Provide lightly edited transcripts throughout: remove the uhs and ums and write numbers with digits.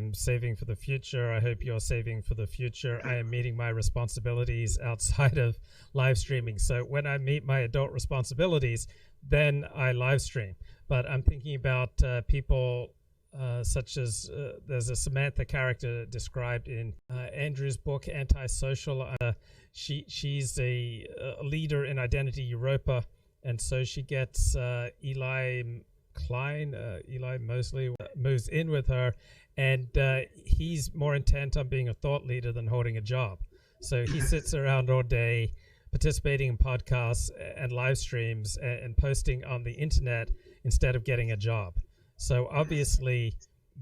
am saving for the future. I hope you're saving for the future. I am meeting my responsibilities outside of live streaming. So when I meet my adult responsibilities, then I live stream. But I'm thinking about people such as there's a Samantha character described in Andrew's book, Antisocial. She's a leader in Identity Europa, and so she gets Eli Mosley moves in with her, and he's more intent on being a thought leader than holding a job. So he sits around all day participating in podcasts and live streams and posting on the internet instead of getting a job. So obviously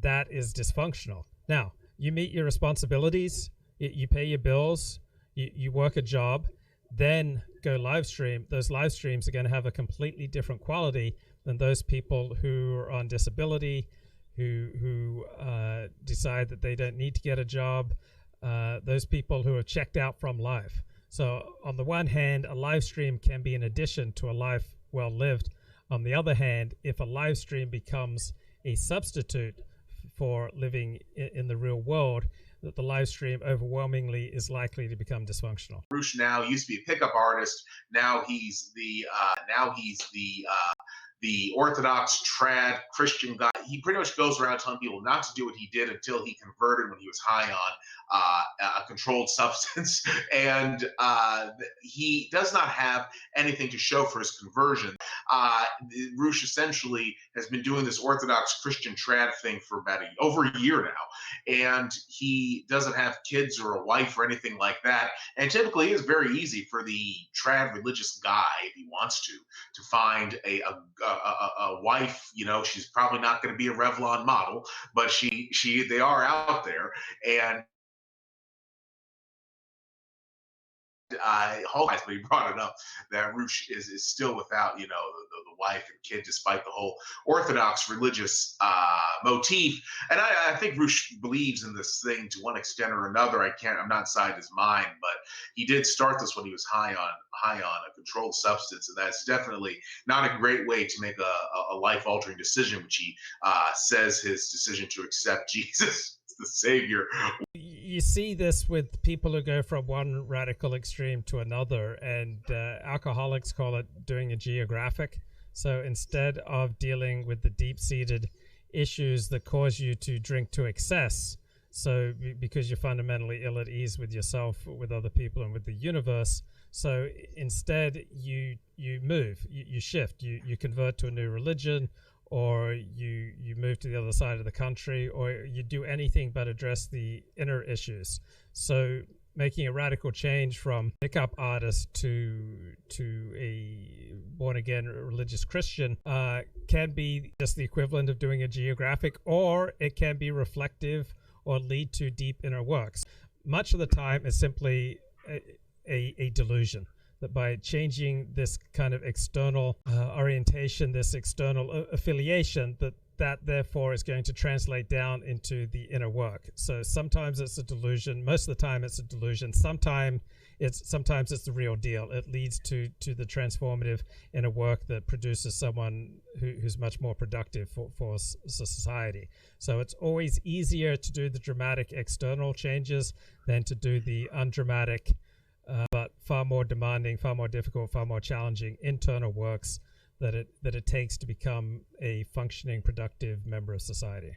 that is dysfunctional. Now, you meet your responsibilities, you pay your bills, you work a job, then go live stream. Those live streams are going to have a completely different quality than those people who are on disability, who decide that they don't need to get a job, those people who are checked out from live. So on the one hand, a live stream can be an addition to a life well lived. On the other hand, if a live stream becomes a substitute for living in the real world, that the live stream overwhelmingly is likely to become dysfunctional. Roosh now used to be a pickup artist. Now he's the Orthodox trad Christian guy. He pretty much goes around telling people not to do what he did until he converted when he was high on a controlled substance. And he does not have anything to show for his conversion. Roosh essentially has been doing this Orthodox Christian trad thing for about over a year now. And he doesn't have kids or a wife or anything like that. And typically it is very easy for the trad religious guy, if he wants to find a wife. You know, she's probably not going to be a Revlon model, but they are out there. And but he brought it up that Roosh is still without, the wife and kid, despite the whole Orthodox religious motif. And I think Roosh believes in this thing to one extent or another. I'm not inside his mind, but he did start this when he was high on a controlled substance, and that's definitely not a great way to make a life-altering decision, which he says his decision to accept Jesus the Savior. You see this with people who go from one radical extreme to another, and alcoholics call it doing a geographic. So instead of dealing with the deep-seated issues that cause you to drink to excess, so because you're fundamentally ill at ease with yourself, with other people, and with the universe, so instead you move, you shift, you convert to a new religion, or you move to the other side of the country, or you do anything but address the inner issues. So making a radical change from pickup artist to a born-again religious Christian can be just the equivalent of doing a geographic, or it can be reflective or lead to deep inner works. Much of the time it's simply a delusion. That by changing this kind of external orientation, this external affiliation, that therefore is going to translate down into the inner work. So sometimes it's a delusion. Most of the time it's a delusion. Sometimes it's the real deal. It leads to the transformative inner work that produces someone who's much more productive for society. So it's always easier to do the dramatic external changes than to do the undramatic, but far more demanding, far more difficult, far more challenging internal works that it takes to become a functioning, productive member of society.